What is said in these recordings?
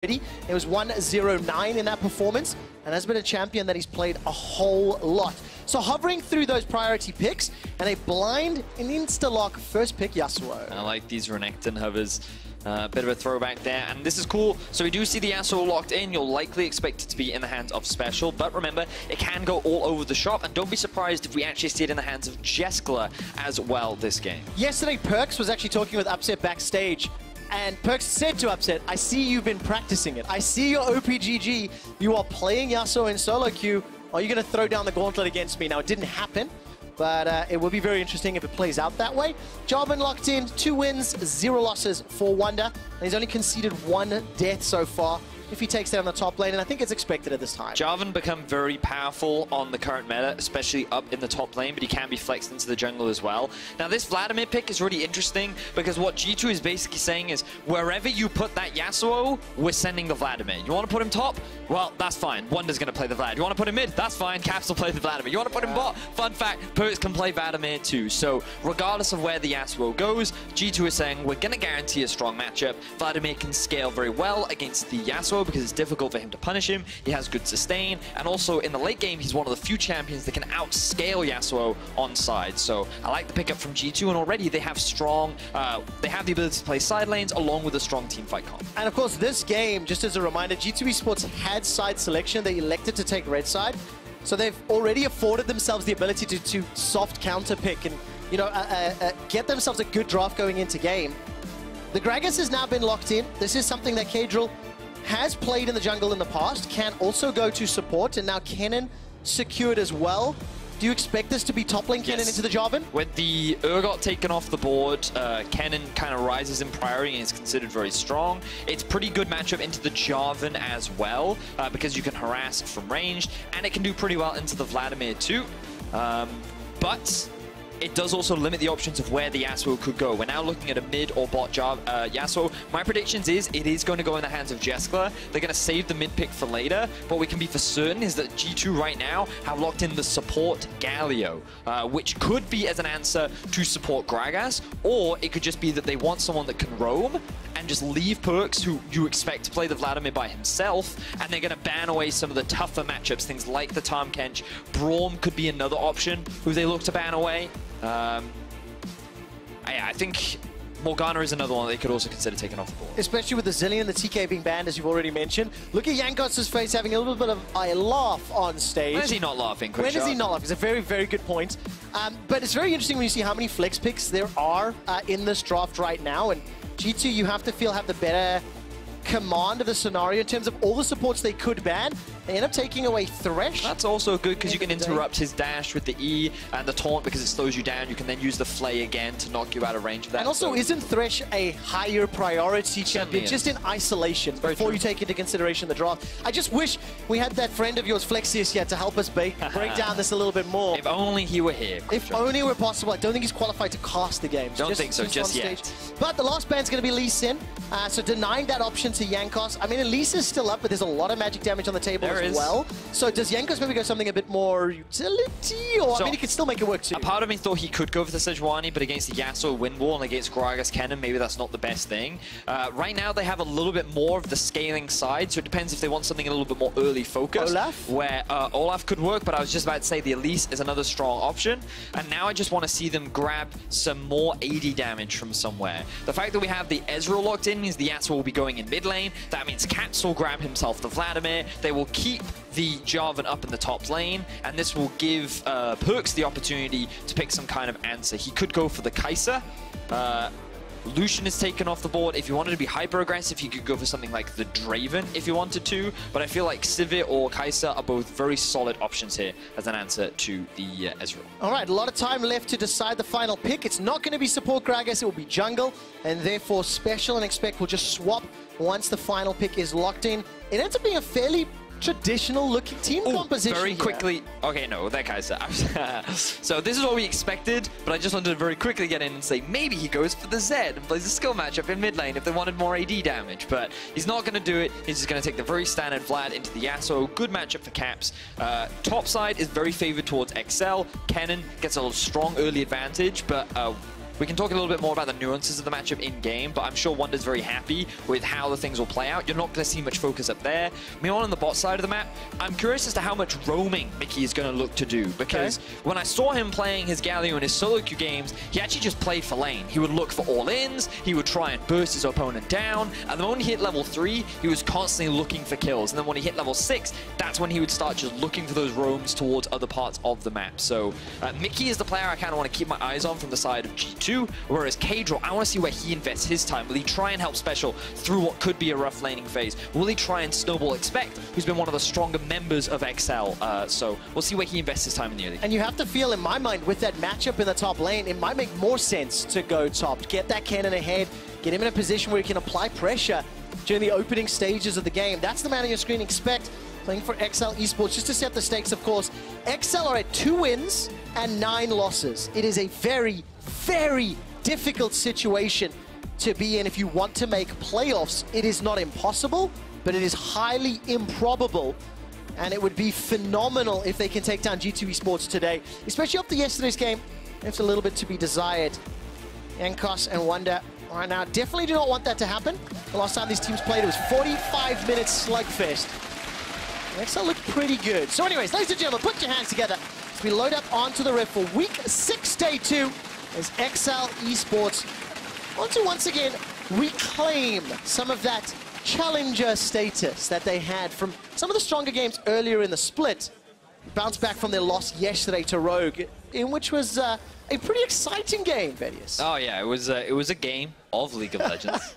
It was 109 in that performance, and has been a champion that he's played a whole lot. So hovering through those priority picks, and a blind and insta-lock first pick Yasuo. I like these Renekton hovers. Bit of a throwback there, and this is cool. So we do see the Yasuo locked in. You'll likely expect it to be in the hands of Special, but remember, it can go all over the shop, and don't be surprised if we actually see it in the hands of Jeskla as well this game. Yesterday, Perks was actually talking with Upset backstage, and Perks said to Upset, I see you've been practicing it. I see your OPGG. You are playing Yasuo in solo queue. Are you going to throw down the gauntlet against me? Now, it didn't happen, but it will be very interesting if it plays out that way. Joran locked in, 2 wins, 0 losses for Wunder. And he's only conceded 1 death so far if he takes that on the top lane, and I think it's expected at this time. Joran become very powerful on the current meta, especially up in the top lane, but he can be flexed into the jungle as well. Now this Vladimir pick is really interesting because what G2 is basically saying is wherever you put that Yasuo, we're sending the Vladimir. You want to put him top? Well, that's fine. Wunder's going to play the Vlad. You want to put him mid? That's fine. Caps will play the Vladimir. You want to put him bot? Fun fact, Perks can play Vladimir too. So regardless of where the Yasuo goes, G2 is saying we're going to guarantee a strong matchup. Vladimir can scale very well against the Yasuo because it's difficult for him to punish him. He has good sustain, and also in the late game, he's one of the few champions that can outscale Yasuo on side. So I like the pickup from G2, and already they have strong, they have the ability to play side lanes along with a strong team fight comp. And of course, this game, just as a reminder, G2 Esports had side selection. They elected to take red side, so they've already afforded themselves the ability to soft counter pick and get themselves a good draft going into game. The Gragas has now been locked in. This is something that Caedrel has played in the jungle in the past, can also go to support, and now Kennen secured as well. Do you expect this to be top lane Kennen into the Joran? With the Urgot taken off the board, Kennen kind of rises in priority and is considered very strong. It's pretty good matchup into the Joran as well, because you can harass from range, and it can do pretty well into the Vladimir too. But it does also limit the options of where the Yasuo could go. We're now looking at a mid or bot Yasuo. My predictions is it is going to go in the hands of Jeskla. They're going to save the mid pick for later. What we can be for certain is that G2 right now have locked in the support Galio, which could be as an answer to support Gragas, or it could just be that they want someone that can roam and just leave Perks, who you expect to play the Vladimir by himself, and they're going to ban away some of the tougher matchups, things like the Tahm Kench. Braum could be another option who they look to ban away. I think Morgana is another one they could also consider taking off the board. Especially with the Zillion and the TK being banned, as you've already mentioned. Look at Jankos' face having a little bit of a laugh on stage. When is he not laughing? When is he not laughing? It's a very, very good point. But it's very interesting when you see how many flex picks there are in this draft right now. And G2, you have to feel, have the better command of the scenario in terms of all the supports they could ban. They end up taking away Thresh. That's also good because you can interrupt his dash with the E and the taunt because it slows you down. You can then use the Flay again to knock you out of range of that. And also, isn't Thresh a higher priority champion just in isolation before you take into consideration the draft? I just wish we had that friend of yours, Flexius, here to help us break down this a little bit more. If only he were here. If only it were possible. I don't think he's qualified to cast the game. Don't think so, just yet. But the last ban's going to be Lee Sin, so denying that option to Jankos. I mean, Elise is still up, but there's a lot of magic damage on the table as well. So does Jankos maybe go something a bit more utility? Or, I mean, he could still make it work too. A part of me thought he could go for the Sejuani, but against the Yasuo wind wall and against Gragas Kennen, maybe that's not the best thing. Right now, they have a little bit more of the scaling side, so it depends if they want something a little bit more early focused. Olaf? Where Olaf could work, but I was just about to say the Elise is another strong option. And now I just want to see them grab some more AD damage from somewhere. The fact that we have the Ezreal locked in means the Yasuo will be going in mid lane. That means Caps will grab himself the Vladimir. They will keep the Joran up in the top lane, and this will give Perks the opportunity to pick some kind of answer. He could go for the Kai'Sa. Lucian is taken off the board. If you wanted to be hyper-aggressive, you could go for something like the Draven if you wanted to, but I feel like Sivir or Kai'Sa are both very solid options here as an answer to the Ezreal. All right, a lot of time left to decide the final pick. It's not going to be support Gragas, it will be jungle, and therefore Special and Expect will just swap once the final pick is locked in. It ends up being a fairly traditional looking team composition very quickly. Okay, no, that guy's so this is what we expected, but I just wanted to very quickly get in and say maybe he goes for the Zed and plays a skill matchup in mid lane if they wanted more AD damage, but he's not going to do it. He's just going to take the very standard Vlad into the Yasuo. Good matchup for Caps. Top side is very favored towards Exile. Kennen gets a strong early advantage, but We can talk a little bit more about the nuances of the matchup in-game, but I'm sure Wunder's very happy with how the things will play out. You're not going to see much focus up there. Meanwhile, on the bot side of the map, I'm curious as to how much roaming Mickey is going to look to do, because when I saw him playing his Galio in his solo queue games, he actually just played for lane. He would look for all-ins, he would try and burst his opponent down, and the moment he hit level 3, he was constantly looking for kills, and then when he hit level 6, that's when he would start just looking for those roams towards other parts of the map. So Mickey is the player I kind of want to keep my eyes on from the side of G2, whereas Caedrel, I want to see where he invests his time. Will he try and help Special through what could be a rough laning phase? Will he try and snowball Expect, who's been one of the stronger members of Exile? So we'll see where he invests his time in the early game. And you have to feel, in my mind, with that matchup in the top lane, it might make more sense to go top, get that cannon ahead, get him in a position where he can apply pressure during the opening stages of the game. That's the man on your screen. Expect playing for Exile Esports, just to set the stakes, of course. Exile are at 2 wins and 9 losses. It is a very, very difficult situation to be in if you want to make playoffs. It is not impossible, but it is highly improbable. And it would be phenomenal if they can take down G2 Esports today, especially after yesterday's game. It's a little bit to be desired. Jankos and Wunder right now definitely do not want that to happen. The last time these teams played, it was 45 minutes slugfest. Exile looked pretty good. So anyways, ladies and gentlemen, put your hands together as we load up onto the riff for week 6, day 2, as Exile Esports want to once again reclaim some of that challenger status that they had from some of the stronger games earlier in the split. Bounced back from their loss yesterday to Rogue, in which was a pretty exciting game, Vedius. Oh yeah, it was a game of League of Legends.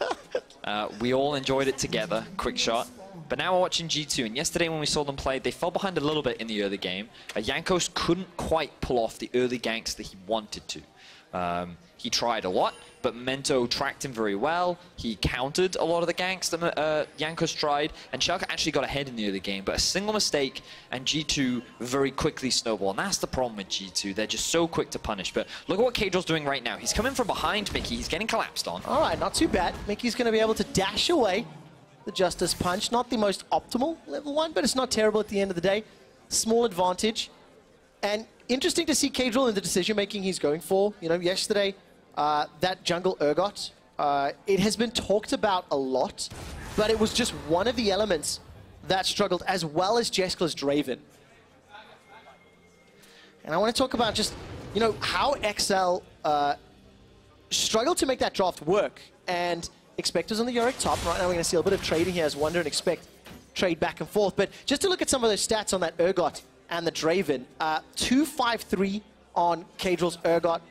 We all enjoyed it together, quick shot. But now we're watching G2, and yesterday when we saw them play, they fell behind a little bit in the early game. Jankos couldn't quite pull off the early ganks that he wanted to. He tried a lot, but Mento tracked him very well. He countered a lot of the ganks that Jankos tried, and Schalke actually got ahead in the early game, but a single mistake, and G2 very quickly snowballed. And that's the problem with G2. They're just so quick to punish. But look at what Caedrel's doing right now. He's coming from behind Mickey. He's getting collapsed on. All right, not too bad. Mickey's going to be able to dash away the Justice Punch. Not the most optimal level 1, but it's not terrible at the end of the day. Small advantage. And interesting to see Caedrel in the decision-making he's going for. You know, yesterday, that jungle Urgot, it has been talked about a lot, but it was just one of the elements that struggled, as well as Jeskla's Draven. And I want to talk about just, you know, how Exile struggled to make that draft work. And Expect was on the Yorick top. Right now we're going to see a little bit of trading here as Wunder and Expect trade back and forth. But just to look at some of those stats on that Urgot and the Draven, 253 on Caedrel's Urgot.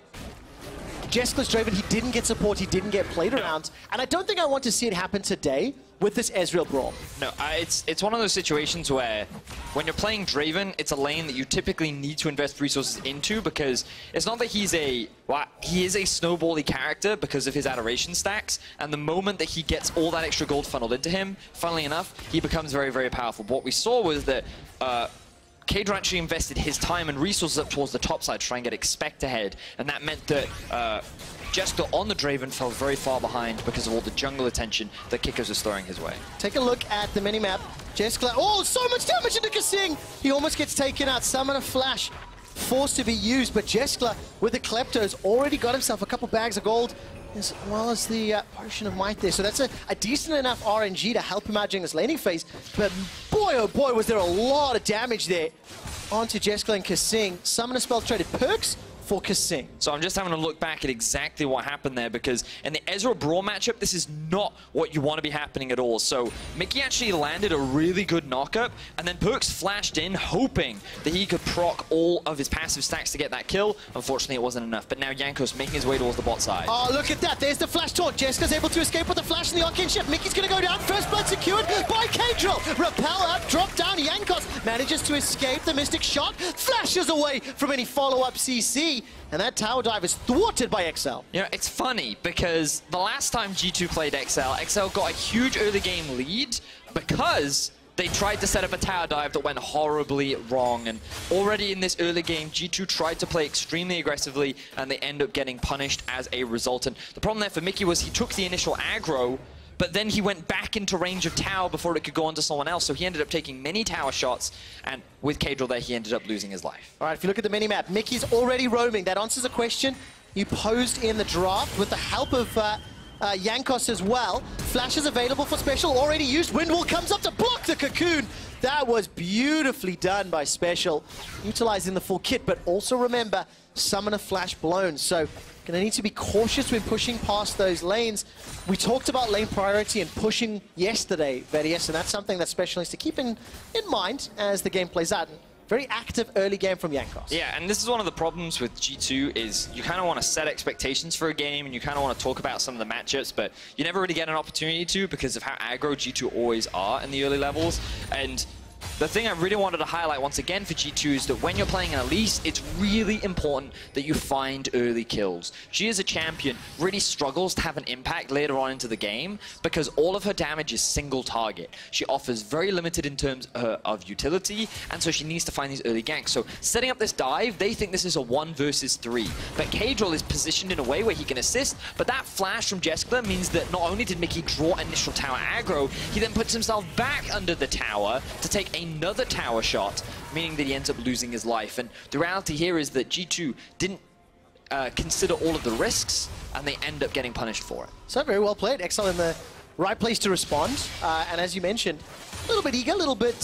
Jeskla's Draven, he didn't get support, he didn't get played around. And I don't think I want to see it happen today with this Ezreal brawl. No, it's one of those situations where when you're playing Draven, it's a lane that you typically need to invest resources into, because it's not that he is a snowbally character because of his adoration stacks, and the moment that he gets all that extra gold funneled into him, funnily enough, he becomes very, very powerful. What we saw was that Caedrel actually invested his time and resources up towards the top side to try and get Expect ahead, and that meant that Jeskla on the Draven fell very far behind because of all the jungle attention that Kickers was throwing his way. Take a look at the minimap. Jeskla, oh, so much damage into kaSing! He almost gets taken out. Summoner Flash forced to be used, but Jeskla with the Kleptos already got himself a couple bags of gold, as well as the Potion of Might there. So that's a decent enough RNG to help him out during this laning phase. But boy, oh boy, was there a lot of damage there onto Jeskla and kaSing. Summoner spell traded perks for kaSing. So I'm just having a look back at exactly what happened there, because in the Ezreal Brawl matchup, this is not what you want to be happening at all. So Mickey actually landed a really good knockup, and then Perks flashed in, hoping that he could proc all of his passive stacks to get that kill. Unfortunately, it wasn't enough, but now Jankos making his way towards the bot side. Oh, look at that. There's the flash taunt. Jessica's able to escape with the flash in the Arcane Ship. Mickey's going to go down. First blood secured by Caedrel. Rappel up, drop down. Jankos manages to escape the Mystic shot, flashes away from any follow-up CC. And that tower dive is thwarted by Exile. You know, it's funny because the last time G2 played Exile, Exile got a huge early game lead because they tried to set up a tower dive that went horribly wrong. And already in this early game, G2 tried to play extremely aggressively, and they end up getting punished as a result. And the problem there for Mickey was he took the initial aggro, but then he went back into range of tower before it could go on to someone else. So he ended up taking many tower shots, and with Caedrel there, he ended up losing his life. All right, if you look at the minimap, Mickey's already roaming. That answers the question. you posed in the draft with the help of Jankos as well. Flash is available for Special, already used. Windwall comes up to block the cocoon. That was beautifully done by Special, utilizing the full kit, but also remember, summon a flash blown. So gonna need to be cautious when pushing past those lanes. We talked about lane priority and pushing yesterday, Verius, and that's something that Special needs to keep in mind as the game plays out. Very active early game from Jankos. Yeah, and this is one of the problems with G2 is you kind of want to set expectations for a game and you kind of want to talk about some of the matchups, but you never really get an opportunity to because of how aggro G2 always are in the early levels. And the thing I really wanted to highlight once again for G2 is that when you're playing an Elise, it's really important that you find early kills. She as a champion really struggles to have an impact later on into the game because all of her damage is single target. She offers very limited in terms of utility, and so she needs to find these early ganks. So setting up this dive, they think this is a 1 versus 3, but Caedrel is positioned in a way where he can assist, but that flash from Jeskla means that not only did Mickey draw initial tower aggro, he then puts himself back under the tower to take another tower shot, meaning that he ends up losing his life. And the reality here is that G2 didn't consider all of the risks, and they end up getting punished for it. So very well played. Exile in the right place to respond. And as you mentioned, a little bit eager, a little bit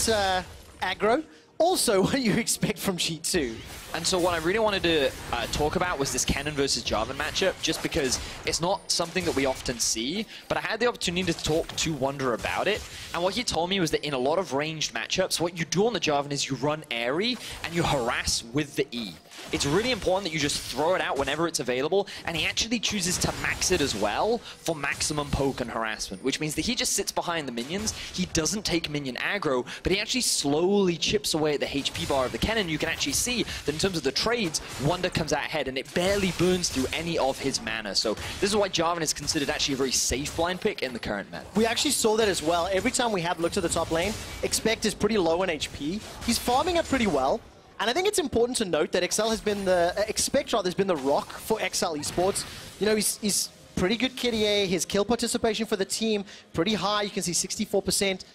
aggro. Also, what you expect from G2. And so what I really wanted to talk about was this Kennen versus Jarvan matchup, just because it's not something that we often see, but I had the opportunity to talk to Wunder about it, and what he told me was that in a lot of ranged matchups, what you do on the Jarvan is you run airy and you harass with the E. It's really important that you just throw it out whenever it's available, and he actually chooses to max it as well for maximum poke and harassment, which means that he just sits behind the minions, he doesn't take minion aggro, but he actually slowly chips away at the HP bar of the Kennen. You can actually see that in terms of the trades, Wunder comes out ahead, and it barely burns through any of his mana. So this is why Jarvan is considered actually a very safe blind pick in the current meta. We actually saw that as well. Every time we have looked at the top lane, Expect is pretty low on HP. He's farming it pretty well. And I think it's important to note that Exile has been the Expect rather has been the rock for Exile Esports. You know, he's pretty good KDA. His kill participation for the team pretty high. You can see 64%.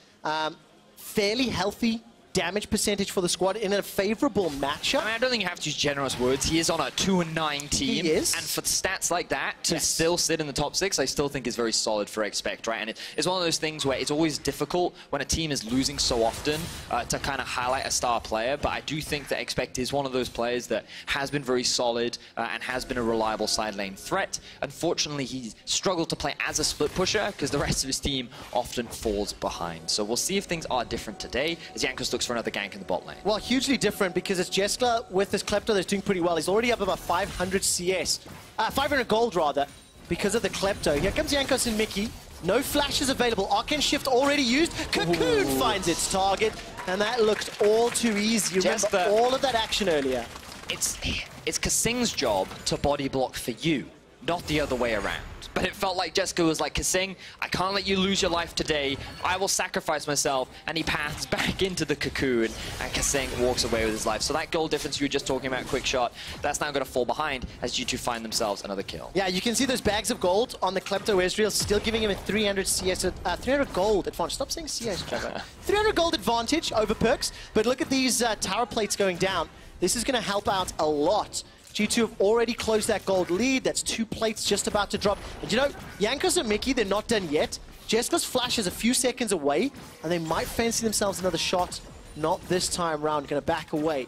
Fairly healthy damage percentage for the squad in a favorable matchup. I mean, I don't think you have to use generous words. He is on a 2-9 team. He is. And for stats like that, to still sit in the top 6, I still think is very solid for Expect, right? And it's one of those things where it's always difficult when a team is losing so often to kind of highlight a star player, but I do think that Expect is one of those players that has been very solid and has been a reliable side lane threat. Unfortunately, he's struggled to play as a split pusher because the rest of his team often falls behind. So we'll see if things are different today as Jankos looks for another gank in the bot lane. Well, hugely different because it's Jeskla with this Klepto that's doing pretty well. He's already up about 500 CS. 500 gold, rather, because of the Klepto. Here comes Jankos and Mickey. No flashes available. Arcane Shift already used. Cocoon finds its target, and that looked all too easy. You remember all of that action earlier. It's kaSing's job to body block for you, not the other way around. But it felt like Jeskla was like, kaSing, I can't let you lose your life today. I will sacrifice myself. And he paths back into the cocoon, and kaSing walks away with his life. So that goal difference you were just talking about, quick shot, that's now going to fall behind as G2 find themselves another kill. Yeah, you can see those bags of gold on the Klepto Ezreal, still giving him a 300 CS, 300 gold advantage. Stop saying CS, Trevor. 300 gold advantage over Perks. But look at these tower plates going down. This is going to help out a lot. G2 have already closed that gold lead. That's 2 plates just about to drop. And you know, Jankos and Mickey, they're not done yet. Jeskla's flash is a few seconds away, and they might fancy themselves another shot. Not this time round, gonna back away.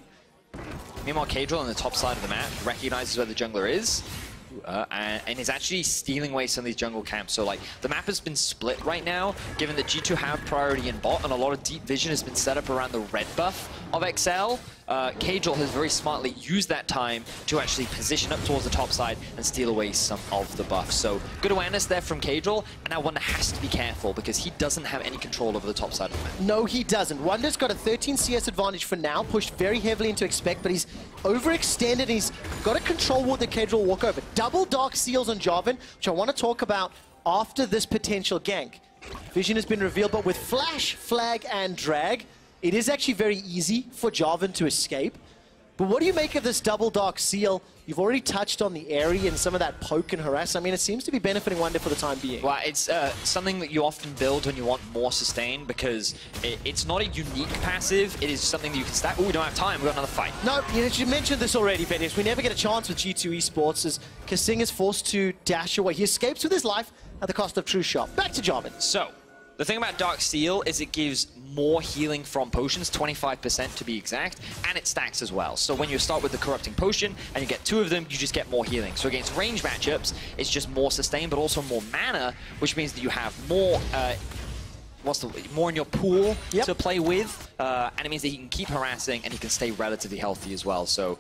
Meanwhile, Caedrel on the top side of the map recognizes where the jungler is. And is actually stealing away some of these jungle camps. So like the map has been split right now, given that G2 have priority in bot, and a lot of deep vision has been set up around the red buff of Exile. Caedrel has very smartly used that time to actually position up towards the top side and steal away some of the buffs. So good awareness there from Caedrel, and now Wunder has to be careful because he doesn't have any control over the top side of the map. No, he doesn't. Wunder's got a 13 CS advantage for now, pushed very heavily into Expect, but he's overextended and he's got a control ward that Caedrel will walk over. Double Dark Seals on Jarvan, which I want to talk about after this potential gank. Vision has been revealed, but with Flash, Flag, and Drag, it is actually very easy for Jarvan to escape. But what do you make of this double Dark Seal? You've already touched on the area and some of that poke and harass. I mean, it seems to be benefiting Wunder for the time being. Well, it's something that you often build when you want more sustain, because it's not a unique passive. It is something that you can stack. Oh, we don't have time. We've got another fight. No, you mentioned this already, Vendelbo. We never get a chance with G2 Esports as kaSing is forced to dash away. He escapes with his life at the cost of True Shot. Back to Joran. So, the thing about Dark Seal is it gives more healing from potions, 25% to be exact, and it stacks as well. So when you start with the Corrupting Potion and you get 2 of them, you just get more healing. So against range matchups, it's just more sustain, but also more mana, which means that you have more more in your pool to play with, and it means that he can keep harassing and he can stay relatively healthy as well. So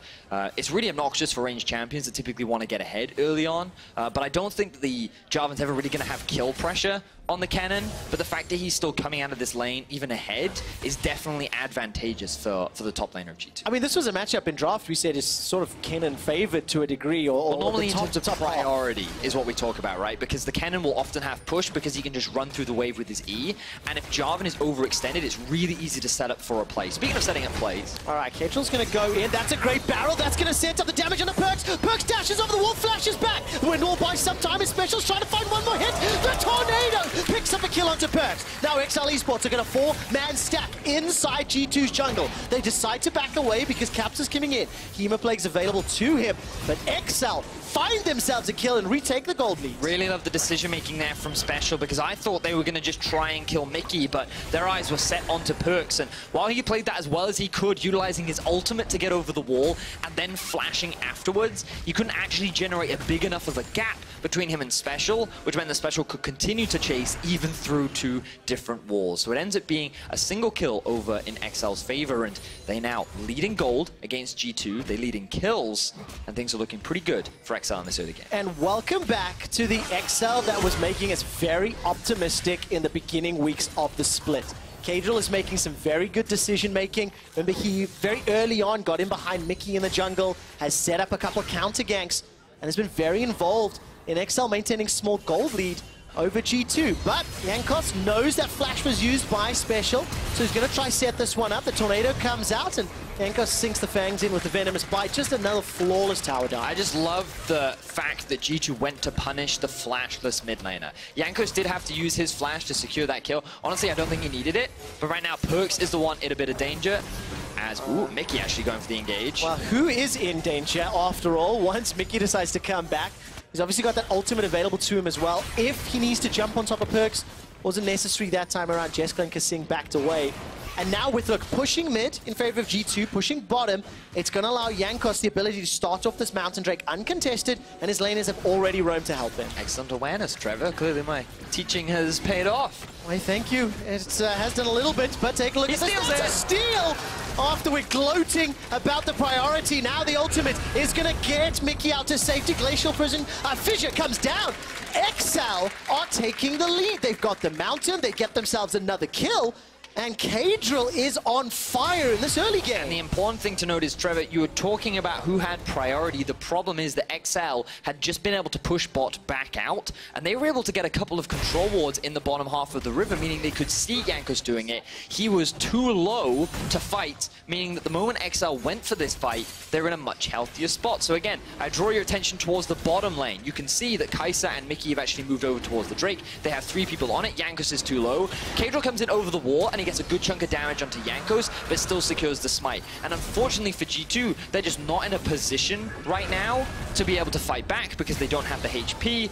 it's really obnoxious for ranged champions that typically want to get ahead early on, but I don't think that the Jarvan's ever really going to have kill pressure on the cannon, but the fact that he's still coming out of this lane even ahead is definitely advantageous for the top laner of G2. I mean, this was a matchup in draft we said is sort of cannon favored to a degree, or well, normally the top to top priority is what we talk about, right? Because the cannon will often have push because he can just run through the wave with his E, and if Jarvan is overextended, it's really easy to set up for a play. Speaking of setting up plays. All right, Caedrel's going to go in. That's a great barrel. That's going to set up the damage on the Perks. Perks dashes over the wall, flashes back. Wind will buy some time. His Special's trying to find one more hit. The Tornado picks up a kill onto Perks. Now Exile Esports are going to 4-man stack inside G2's jungle. They decide to back away because Caps is coming in. Hemoplague's available to him, but Exile find themselves a kill and retake the gold lead. Really love the decision making there from Special, because I thought they were going to just try and kill Mickey, but their eyes were set onto Perks, and while he played that as well as he could, utilizing his ultimate to get over the wall and then flashing afterwards, you couldn't actually generate a big enough of a gap between him and Special, which meant the Special could continue to chase even through 2 different walls. So it ends up being a single kill over in Exile's favor, and they now lead in gold against G2. They lead in kills, and things are looking pretty good for Exile in this early game. And welcome back to the Exile that was making us very optimistic in the beginning weeks of the split. Caedrel is making some very good decision making. Remember, he very early on got in behind Mickey in the jungle, has set up a couple of counter ganks, and has been very involved in Exile maintaining small gold lead over G2. But Jankos knows that flash was used by Special, so he's going to try set this one up. The Tornado comes out, and Jankos sinks the fangs in with the Venomous Bite. Just another flawless tower down. I just love the fact that G2 went to punish the flashless mid laner. Jankos did have to use his flash to secure that kill. Honestly, I don't think he needed it, but right now Perks is the one in a bit of danger. As, ooh, Mickey actually going for the engage. Well, who is in danger after all once Mickey decides to come back? He's obviously got that ultimate available to him as well. If he needs to jump on top of Perks, wasn't necessary that time around. Jeskla and kaSing backed away. And now with, look, pushing mid in favor of G2, pushing bottom, it's going to allow Jankos the ability to start off this Mountain Drake uncontested, and his laners have already roamed to help him. Excellent awareness, Trevor. Clearly my teaching has paid off. Why, thank you. It has done a little bit, but take a look at this. That's a steal! After we're gloating about the priority, now the ultimate is going to get Mickey out to safety. Glacial Prison, Fissure comes down. Exile are taking the lead. They've got the Mountain, they get themselves another kill. And Caedrel is on fire in this early game. And the important thing to note is, Trevor, you were talking about who had priority. The problem is that Exile had just been able to push bot back out, and they were able to get a couple of control wards in the bottom half of the river, meaning they could see Jankos doing it. He was too low to fight, meaning that the moment Exile went for this fight, they're in a much healthier spot. So again, I draw your attention towards the bottom lane. You can see that Kai'Sa and Mickey have actually moved over towards the Drake. They have 3 people on it. Jankos is too low. Caedrel comes in over the wall, and he gets a good chunk of damage onto Jankos, but still secures the smite. And unfortunately for G2, they're just not in a position right now to be able to fight back because they don't have the HP,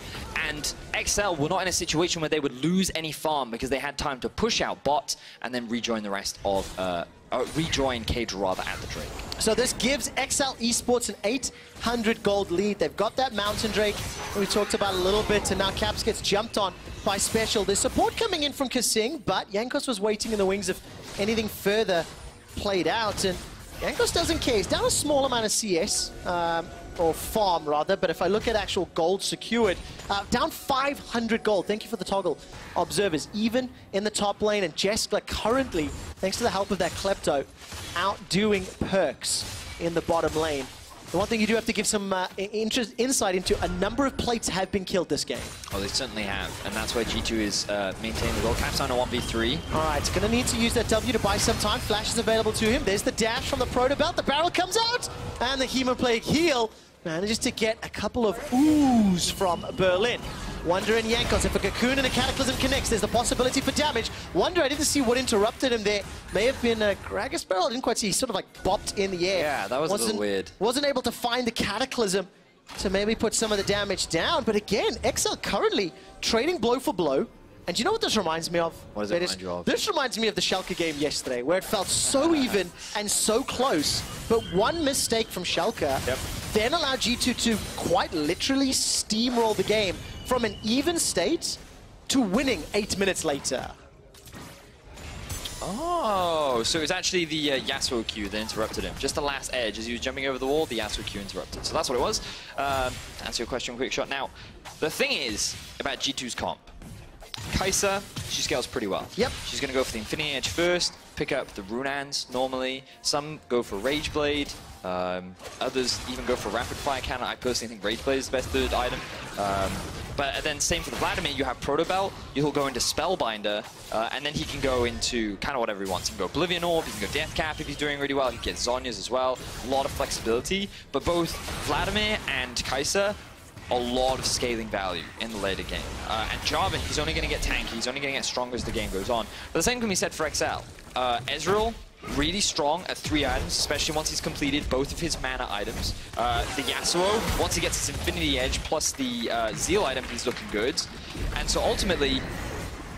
and Exile were not in a situation where they would lose any farm because they had time to push out bot and then rejoin the rest of rejoin Caedrel rather at the Drake. So this gives Exile Esports an 800 gold lead. They've got that Mountain Drake we talked about a little bit, and now Caps gets jumped on by Special. There's support coming in from kaSing, but Jankos was waiting in the wings if anything further played out, and Jankos doesn't care. He's down a small amount of CS, or farm rather, but if I look at actual gold secured, down 500 gold. Thank you for the toggle, observers. Even in the top lane, and Jeskla currently, thanks to the help of that Klepto, outdoing Perks in the bottom lane. The one thing you do have to give some insight into, a number of plates have been killed this game. Oh, they certainly have, and that's why G2 is maintaining the goal. Caps on a 1v3. All right, it's going to need to use that W to buy some time. Flash is available to him. There's the dash from the Proto Belt. The barrel comes out, and the Hemoplague heal manages to get a couple of oohs from Berlin. Wunder and Jankos, if a Cocoon and a Cataclysm connects, there's the possibility for damage. Wunder, I didn't see what interrupted him there. May have been a Gragas barrel, I didn't quite see. He sort of like bopped in the air. Yeah, that was a little weird. Wasn't able to find the Cataclysm to maybe put some of the damage down. But again, Exile currently trading blow for blow. And do you know what this reminds me of? What does it remind you of? This reminds me of the Schalke game yesterday, where it felt so even and so close. But one mistake from Schalke then allowed G2 to quite literally steamroll the game from an even state to winning 8 minutes later. Oh, so it was actually the Yasuo Q that interrupted him. Just the last edge, as he was jumping over the wall, the Yasuo Q interrupted. So that's what it was. To answer your question, quick shot. Now, the thing is about G2's comp. Kai'Sa, she scales pretty well. Yep. She's going to go for the Infinity Edge first, pick up the Runans normally. Some go for Rage Blade. Others even go for Rapid Fire Cannon. I personally think Rage Blade is the best third item. But then same for the Vladimir, you have Proto Belt, he'll go into Spellbinder, and then he can go into kind of whatever he wants. He can go Oblivion Orb, he can go Death Cap if he's doing really well, he can get Zhonya's as well. A lot of flexibility, but both Vladimir and Kai'Sa, a lot of scaling value in the later game. And Jarvan, he's only going to get tanky, he's only going to get stronger as the game goes on. But the same can be said for Exile. Ezreal, really strong at 3 items, especially once he's completed both of his mana items. The Yasuo, once he gets his Infinity Edge plus the Zeal item, he's looking good. And so ultimately,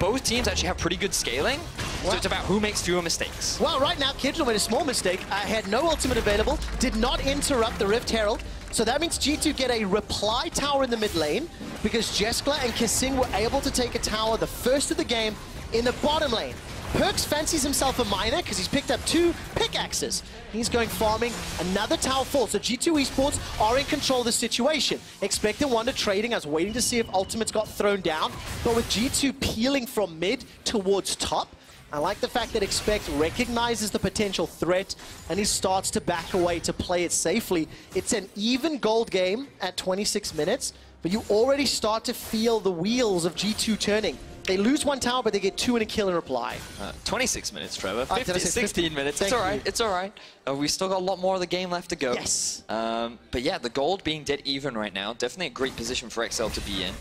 both teams actually have pretty good scaling, so it's about who makes fewer mistakes. Well, right now, Caedrel made a small mistake. Had no ultimate available, did not interrupt the Rift Herald. So that means G2 get a reply tower in the mid lane, because Jeskla and kaSing were able to take a tower the first of the game in the bottom lane. Perkz fancies himself a miner because he's picked up 2 pickaxes. He's going farming, another tower falls. So G2 Esports are in control of the situation. Expected Wunder trading. I was waiting to see if ultimates got thrown down. But with G2 peeling from mid towards top, I like the fact that Expect recognizes the potential threat and he starts to back away to play it safely. It's an even gold game at 26 minutes, but you already start to feel the wheels of G2 turning. They lose 1 tower, but they get 2 and a kill in reply. 26 minutes, Trevor. 16 minutes. It's all right. It's all right. We've still got a lot more of the game left to go. Yes. But yeah, the gold being dead even right now, definitely a great position for Exile to be in.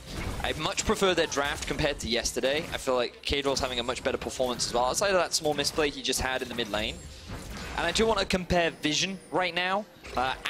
I much prefer their draft compared to yesterday. I feel like Caedrel's having a much better performance as well, outside of that small misplay he just had in the mid lane. And I do want to compare vision right now.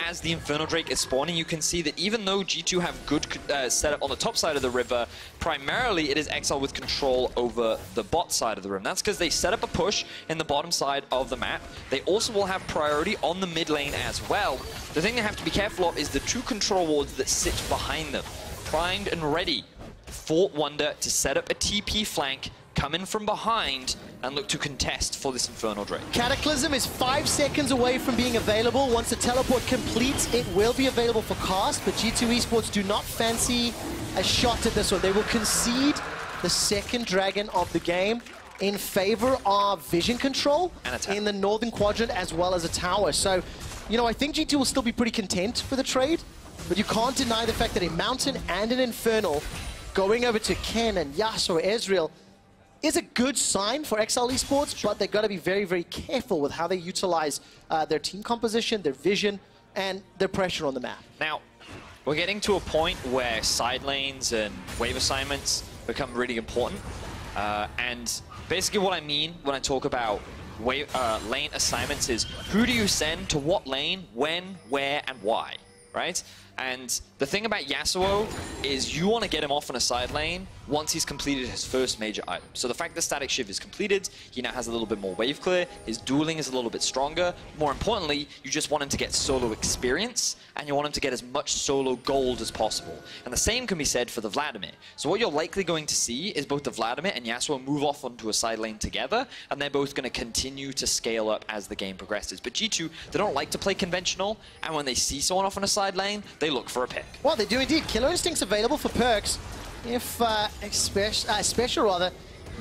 As the Infernal Drake is spawning, you can see that even though G2 have good setup on the top side of the river, primarily it is Exile with control over the bot side of the river. That's because they set up a push in the bottom side of the map. They also will have priority on the mid lane as well. The thing they have to be careful of is the 2 control wards that sit behind them, primed and ready for Wunder to set up a TP flank, come in from behind, and look to contest for this Infernal Drake. Cataclysm is 5 seconds away from being available. Once the teleport completes, it will be available for cast, but G2 Esports do not fancy a shot at this one. They will concede the second dragon of the game in favor of vision control in the northern quadrant as well as a tower. So, you know, I think G2 will still be pretty content for the trade, but you can't deny the fact that a Mountain and an Infernal going over to Ken and Yasuo or Ezreal is a good sign for Exile Esports, but they've got to be very, very careful with how they utilize their team composition, their vision, and their pressure on the map. Now, we're getting to a point where side lanes and wave assignments become really important. And basically what I mean when I talk about lane assignments is who do you send to what lane, when, where, and why, right? And the thing about Yasuo is you want to get him off on a side lane once he's completed his first major item. So the fact that Static Shiv is completed, he now has a little bit more wave clear, his dueling is a little bit stronger. More importantly, you just want him to get solo experience, and you want him to get as much solo gold as possible. And the same can be said for the Vladimir. So what you're likely going to see is both the Vladimir and Yasuo move off onto a side lane together, and they're both going to continue to scale up as the game progresses. But G2, they don't like to play conventional, and when they see someone off on a side lane, they look for a pick. Well, they do indeed. Killer Instinct's available for Perkz. If Special rather,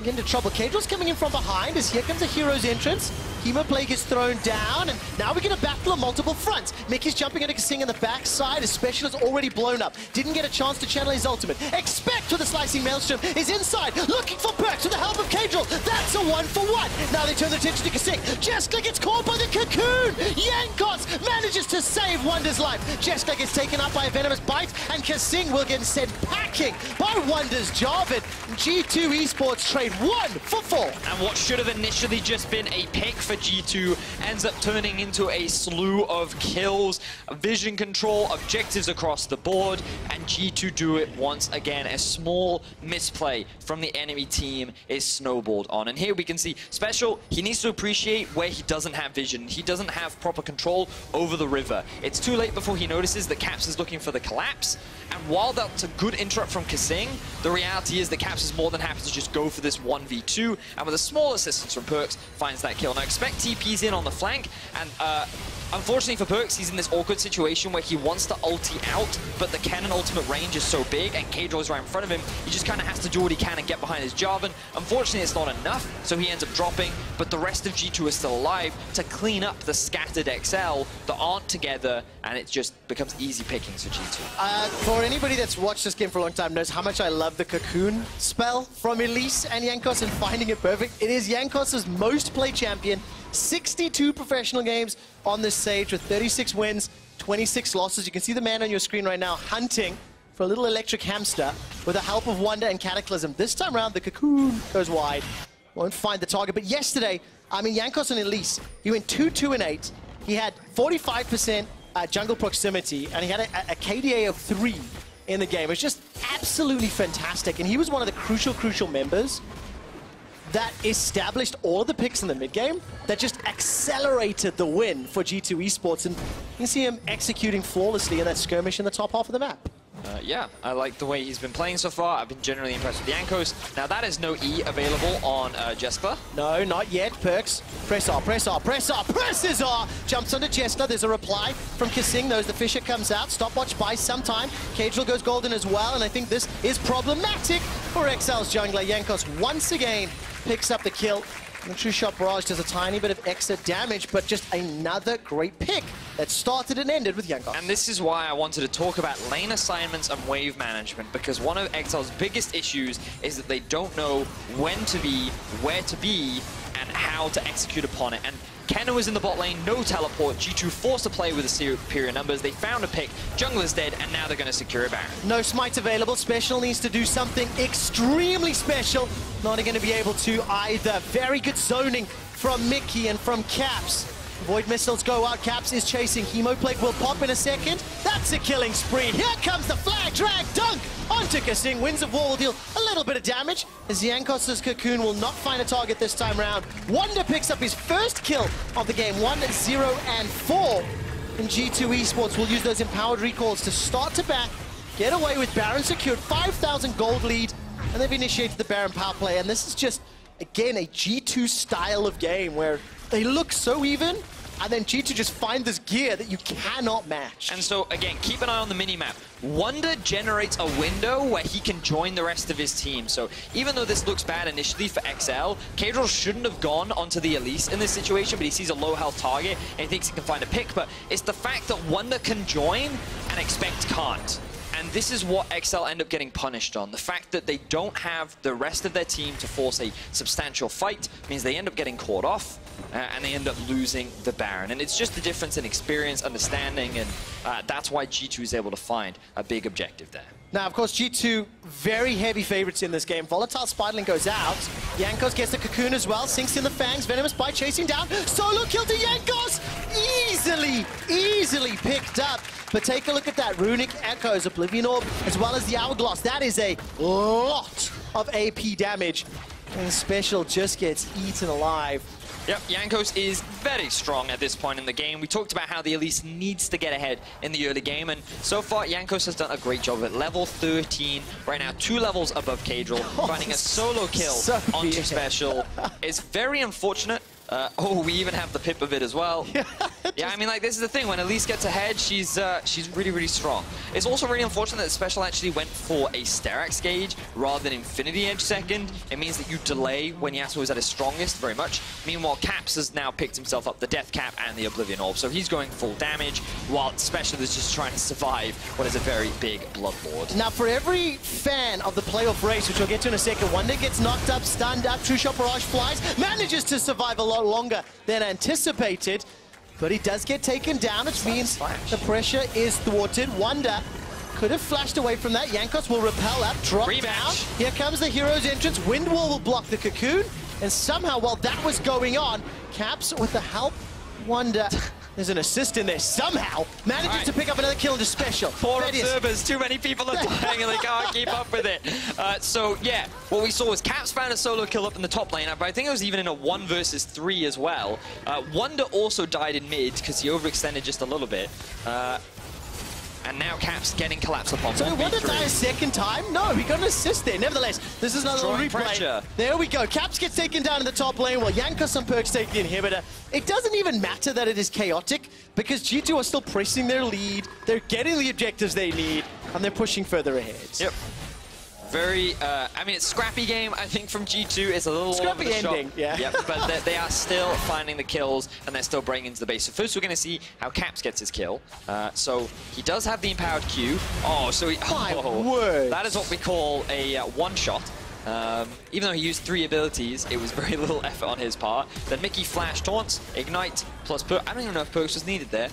get into trouble. Caedrel's coming in from behind as here comes a hero's entrance. Hemoplague is thrown down, and now we're going to battle on multiple fronts. Mickey's jumping into kaSing in the backside. His special is already blown up. Didn't get a chance to channel his ultimate. Expect with the slicing Maelstrom is inside, looking for perks with the help of Caedrel. That's a 1-for-1. Now they turn their attention to kaSing. Jeskla gets caught by the cocoon. Jankos manages to save Wunder's life. Jeskla gets taken up by a venomous bite, and kaSing will get sent packing by Wunder's Jarvan. G2 Esports trade 1-for-4. And what should have initially just been a pick for G2 ends up turning into a slew of kills, vision control, objectives across the board, and G2 do it once again. A small misplay from the enemy team is snowballed on. And here we can see Special, he needs to appreciate where he doesn't have vision. He doesn't have proper control over the river. It's too late before he notices that Caps is looking for the collapse. And while that's a good interrupt from kaSing, the reality is that Caps is more than happy to just go for this 1v2, and with a small assistance from Perks, finds that kill. Now expect TP's in on the flank, and unfortunately for Perks, he's in this awkward situation where he wants to ulti out, but the cannon ultimate range is so big, and Caedrel is right in front of him. He just kind of has to do what he can and get behind his Jarvan. Unfortunately, it's not enough, so he ends up dropping, but the rest of G2 is still alive to clean up the scattered Exile that aren't together, and it just becomes easy pickings for G2. For anybody that's watched this game for a long time knows how much I love the cocoon spell from Elise and Jankos and finding it perfect. It is Jankos' most played champion, 62 professional games on this stage with 36 wins, 26 losses. You can see the man on your screen right now hunting for a little electric hamster with the help of Wunder and Cataclysm. This time around, the cocoon goes wide. Won't find the target, but yesterday, I mean, Jankos and Elise, he went 2-2-8. He had 45% jungle proximity, and he had a KDA of 3 in the game. It was just absolutely fantastic, and he was one of the crucial members that established all of the picks in the mid-game that just accelerated the win for G2 Esports, and you can see him executing flawlessly in that skirmish in the top half of the map. Yeah, I like the way he's been playing so far. I've been generally impressed with Jankos. Now that is no E available on Jeskla. No, not yet. Perks. Press R, press R, press R, presses R! Jumps onto Jeskla. There's a reply from kaSing. Knows the Fisher comes out. Stopwatch buys some time. Caedrel goes golden as well, and I think this is problematic for Exile's jungler. Jankos once again picks up the kill. The True Shot Barrage does a tiny bit of extra damage, but just another great pick that started and ended with Jankos. And this is why I wanted to talk about lane assignments and wave management, because one of Exile's biggest issues is that they don't know when to be, where to be, and how to execute upon it. And Kenna was in the bot lane, no teleport. G2 forced to play with the superior numbers. They found a pick, jungler's dead, and now they're going to secure a Baron. No smite available. Special needs to do something extremely special. Not going to be able to either. Very good zoning from Mickey and from Caps. Void missiles go out. Caps is chasing. Hemoplague will pop in a second. That's a killing spree. Here comes the flag drag dunk onto kaSing. Winds of War will deal a little bit of damage as Jankos' cocoon will not find a target this time round. Wunder picks up his first kill of the game. 1-0-4. And G2 Esports will use those empowered recalls to start to back, get away with Baron, secured 5,000 gold lead, and they've initiated the Baron power play. And this is just, again, a G2 style of game where they look so even, and then G2 just find this gear that you cannot match. And so, again, keep an eye on the minimap. Wunder generates a window where he can join the rest of his team. So even though this looks bad initially for Exile, Caedrel shouldn't have gone onto the Elise in this situation, but he sees a low health target and he thinks he can find a pick. But it's the fact that Wunder can join and Expect can't. And this is what Exile end up getting punished on. The fact that they don't have the rest of their team to force a substantial fight means they end up getting caught off and they end up losing the Baron. And it's just the difference in experience, understanding, and that's why G2 is able to find a big objective there. Now, of course, G2, very heavy favorites in this game. Volatile Spiderling goes out. Jankos gets the cocoon as well, sinks in the fangs. Venomous Bite chasing down. Solo kill to Jankos! Easily picked up. But take a look at that. Runic Echoes, Oblivion Orb, as well as the Hourglass. That is a lot of AP damage. And Special just gets eaten alive. Yep, Jankos is very strong at this point in the game. We talked about how the Elise needs to get ahead in the early game, and so far Jankos has done a great job at level 13. Right now, 2 levels above Caedrel, finding a solo kill onto Special. It's very unfortunate. Oh, we even have the pip of it as well. Yeah, I mean, like, this is the thing. When Elise gets ahead, she's really, really strong. It's also really unfortunate that Special actually went for a Sterak's gauge rather than Infinity Edge second. It means that you delay when Yasuo is at his strongest very much. Meanwhile, Caps has now picked himself up the Death Cap and the Oblivion Orb, so he's going full damage, while Special is just trying to survive what is a very big Bloodlord. Now, for every fan of the playoff race, which we'll get to in a second, Wunder gets knocked up, stunned up, True Shot Barrage flies, manages to survive a lot longer than anticipated, but he does get taken down, which means the pressure is thwarted. Wunder could have flashed away from that. Jankos will repel up, drop down. Here comes the hero's entrance. Wind Wall will block the cocoon, and somehow, while that was going on, Caps, with the help, Wunder, there's an assist in there, somehow manages to pick up another kill into Special. Poor observers, too many people are dying and they can't keep up with it. So yeah, what we saw was Caps found a solo kill up in the top lane, but I think it was even in a 1 versus 3 as well. Wunder also died in mid because he overextended just a little bit. And now Caps getting collapsed upon. So Wunder die a second time? No, he got an assist there. Nevertheless, this is another little replay. Pressure. There we go. Caps gets taken down in the top lane while Jankos and Perks take the inhibitor. It doesn't even matter that it is chaotic because G2 are still pressing their lead. They're getting the objectives they need and they're pushing further ahead. Yep. Very, I mean, it's scrappy game, I think, from G2. It's a little scrappy ending, yeah. Yep, but they are still finding the kills, and they're still bringing into the base. So first we're going to see how Caps gets his kill. So he does have the empowered Q. Oh, so he... word. That is what we call a one-shot. Even though he used 3 abilities, it was very little effort on his part. Then Mickey flash taunts, ignite, plus Perk. I don't even know if Perks was needed there.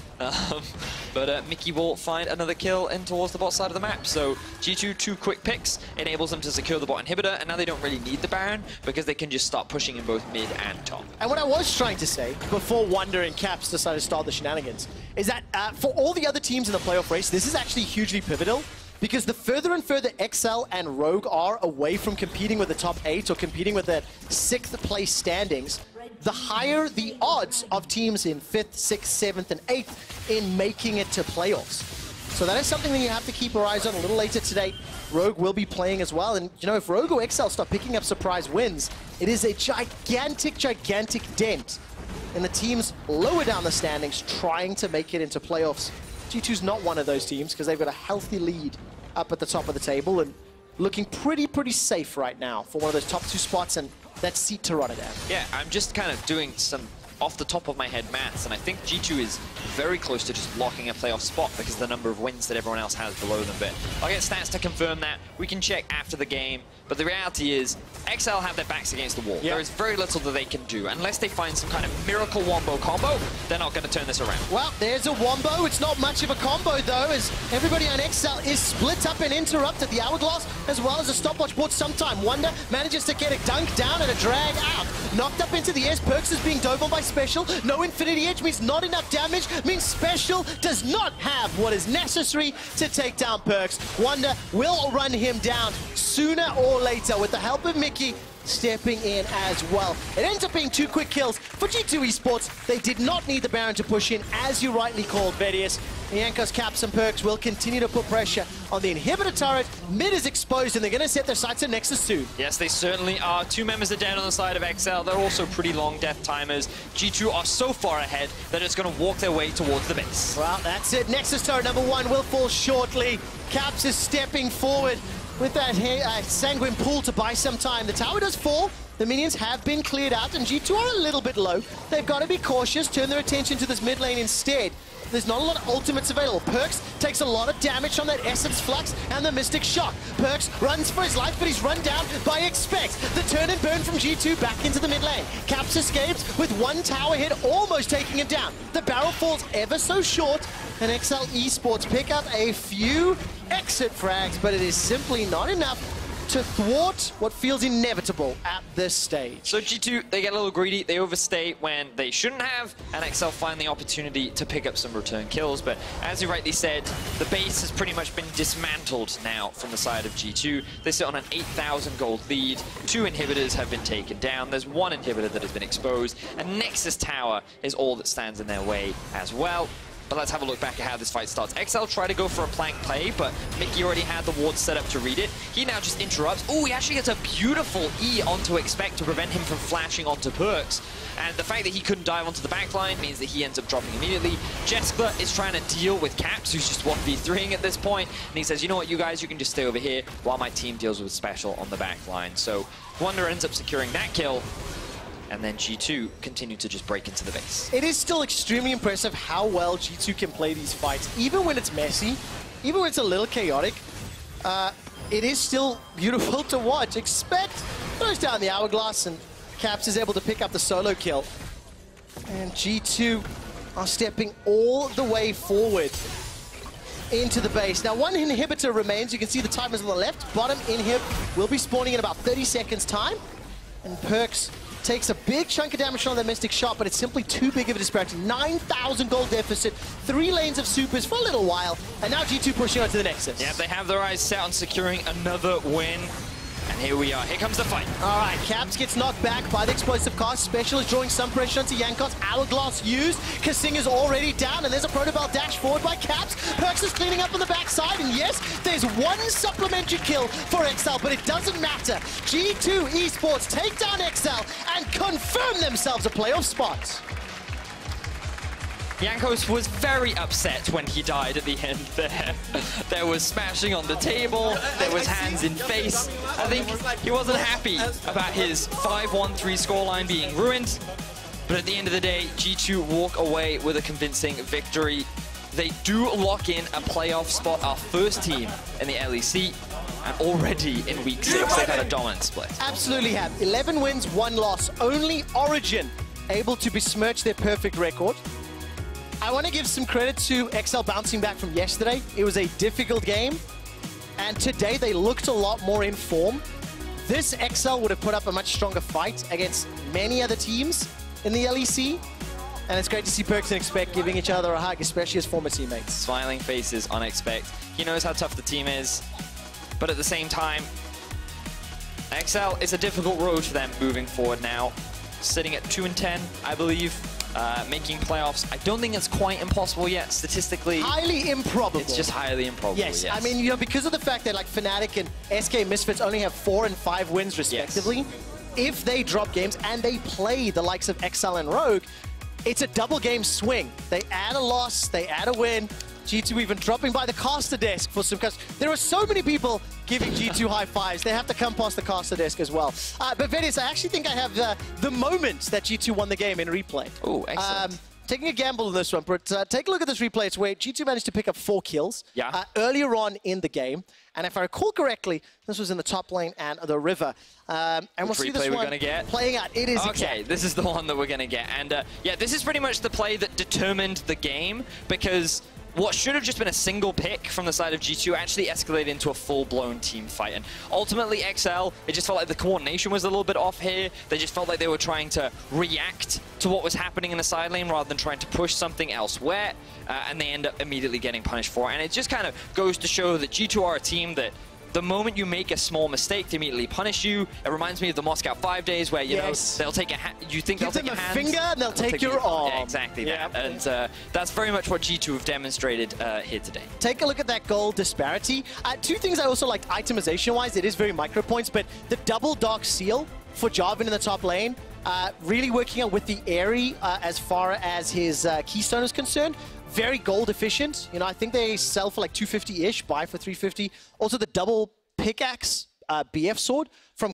But Mickey will find another kill in towards the bot side of the map. So G2, 2 quick picks, enables them to secure the bot inhibitor, and now they don't really need the Baron because they can just start pushing in both mid and top. And what I was trying to say before Wunder and Caps decided to start the shenanigans is that for all the other teams in the playoff race, this is actually hugely pivotal. Because the further and further Exile and Rogue are away from competing with the top 8 or competing with the 6th place standings, the higher the odds of teams in 5th, 6th, 7th, and 8th in making it to playoffs. So that is something that you have to keep your eyes on. A little later today, Rogue will be playing as well. And, you know, if Rogue or Exile start picking up surprise wins, it is a gigantic, gigantic dent in the teams lower down the standings trying to make it into playoffs. G2's not one of those teams because they've got a healthy lead up at the top of the table and looking pretty safe right now for one of those top 2 spots and that seat to Rotterdam. Yeah, I'm just kind of doing some off the top of my head maths, and I think G2 is very close to just locking a playoff spot because of the number of wins that everyone else has below them. But I'll get stats to confirm that. We can check after the game. But the reality is, Exile have their backs against the wall. There is very little that they can do. Unless they find some kind of miracle wombo combo, they're not going to turn this around. Well, there's a wombo. It's not much of a combo, though, as everybody on Exile is split up and interrupted. The Hourglass, as well as a stopwatch, bought some time. Wunder manages to get a dunk down and a drag out. Knocked up into the air. Perks is being dove on by Special. No Infinity Edge means not enough damage, means Special does not have what is necessary to take down Perks. Wunder will run him down sooner or later with the help of Mickey stepping in as well. It ends up being 2 quick kills for G2 Esports. They did not need the Baron to push in, as you rightly called, Vedius. Jankos, Caps, and Perks will continue to put pressure on the inhibitor turret. Mid is exposed, and they're going to set their sights on Nexus soon. Yes, they certainly are. 2 members are dead on the side of Exile. They're also pretty long death timers. G2 are so far ahead, they're just going to walk their way towards the base. Well, that's it. Nexus turret number 1 will fall shortly. Caps is stepping forward with that sanguine pool to buy some time. The tower does fall. The minions have been cleared out, and G2 are a little bit low. They've got to be cautious, turn their attention to this mid lane instead. There's not a lot of ultimates available. Perks takes a lot of damage from that Essence Flux and the Mystic Shock. Perks runs for his life, but he's run down by Expect. The turn and burn from G2 back into the mid lane. Caps escapes with 1 tower hit, almost taking him down. The barrel falls ever so short, and Exile Esports pick up a few exit frags, but it is simply not enough to thwart what feels inevitable at this stage. So G2, they get a little greedy, they overstay when they shouldn't have, and Exile find the opportunity to pick up some return kills. But as you rightly said, the base has pretty much been dismantled now from the side of G2. They sit on an 8,000 gold lead. 2 inhibitors have been taken down. There's 1 inhibitor that has been exposed, and Nexus Tower is all that stands in their way as well. But let's have a look back at how this fight starts. Exile tried to go for a plank play, but Mickey already had the ward set up to read it. He now just interrupts. Oh, he actually gets a beautiful E onto Expect to prevent him from flashing onto Perks. And the fact that he couldn't dive onto the backline means that he ends up dropping immediately. Jeskla is trying to deal with Caps, who's just 1v3ing at this point. And he says, you know what, you guys, you can just stay over here while my team deals with Special on the backline. So Wunder ends up securing that kill. And then G2 continue to just break into the base. It is still extremely impressive how well G2 can play these fights, even when it's messy, even when it's a little chaotic. It is still beautiful to watch. Expect throws down the hourglass, and Caps is able to pick up the solo kill. And G2 are stepping all the way forward into the base. Now, one inhibitor remains. You can see the timers on the left. Bottom inhib will be spawning in about 30 seconds time. And Perks takes a big chunk of damage on the Mystic shot, but it's simply too big of a disparity. 9,000 gold deficit, 3 lanes of supers for a little while, and now G2 pushing on to the Nexus. Yeah, they have their eyes set on securing another win. And here we are. Here comes the fight. All right, Caps gets knocked back by the explosive cast. Special is drawing some pressure onto Jankos. Hourglass used. kaSing is already down, and there's a Protobell dash forward by Caps. Perks is cleaning up on the backside, and yes, there's one supplementary kill for Exile, but it doesn't matter. G2 Esports take down Exile and confirm themselves a playoff spot. Jankos was very upset when he died at the end there. There was smashing on the table, there was hands in face. I think he wasn't happy about his 5-1-3 scoreline being ruined. But at the end of the day, G2 walk away with a convincing victory. They do lock in a playoff spot, our first team in the LEC. And already in week 6, they've had a dominant split. Absolutely have. 11 wins, 1 loss. Only Origin able to besmirch their perfect record. I want to give some credit to Exile bouncing back from yesterday. It was a difficult game, and today they looked a lot more in form. This Exile would have put up a much stronger fight against many other teams in the LEC, and it's great to see Perks and Expect giving each other a hug, especially as former teammates. Smiling faces on Expect. He knows how tough the team is, but at the same time, Exile is a difficult road for them moving forward now. Sitting at 2-10, I believe. Making playoffs, I don't think it's quite impossible yet, statistically. Highly improbable. It's just highly improbable, yes. I mean, you know, because of the fact that like Fnatic and SK Misfits only have 4 and 5 wins respectively, yes. If they drop games and they play the likes of Exile and Rogue, it's a double game swing. They add a loss, they add a win. G2 even dropping by the caster desk for some customers. There are so many people giving G2 high fives. They have to come past the caster desk as well. But Venus, I actually think I have the moment that G2 won the game in replay. Oh, excellent. Taking a gamble on this one, but take a look at this replay. It's where G2 managed to pick up 4 kills earlier on in the game. And if I recall correctly, this was in the top lane and the river. And we'll see this one playing out. It is okay, this is the one that we're going to get. And yeah, this is pretty much the play that determined the game, because what should have just been a single pick from the side of G2 actually escalated into a full-blown team fight. And ultimately, Exile, it just felt like the coordination was a little bit off here. They just felt like they were trying to react to what was happening in the side lane rather than trying to push something elsewhere. And they end up immediately getting punished for it. And it just kind of goes to show that G2 are a team that the moment you make a small mistake, they immediately punish you. It reminds me of the Moscow 5 days where, you know, they'll take a hand. You think they'll take a hand? Finger and they'll take your arm. Yeah, exactly that. And that's very much what G2 have demonstrated here today. Take a look at that goal disparity. 2 things I also liked itemization-wise. It is very micro points, but the double dark seal for Jarvan in the top lane, really working out with the Airy as far as his keystone is concerned. Very gold efficient. You know, I think they sell for like 250-ish, buy for 350. Also the double pickaxe BF sword from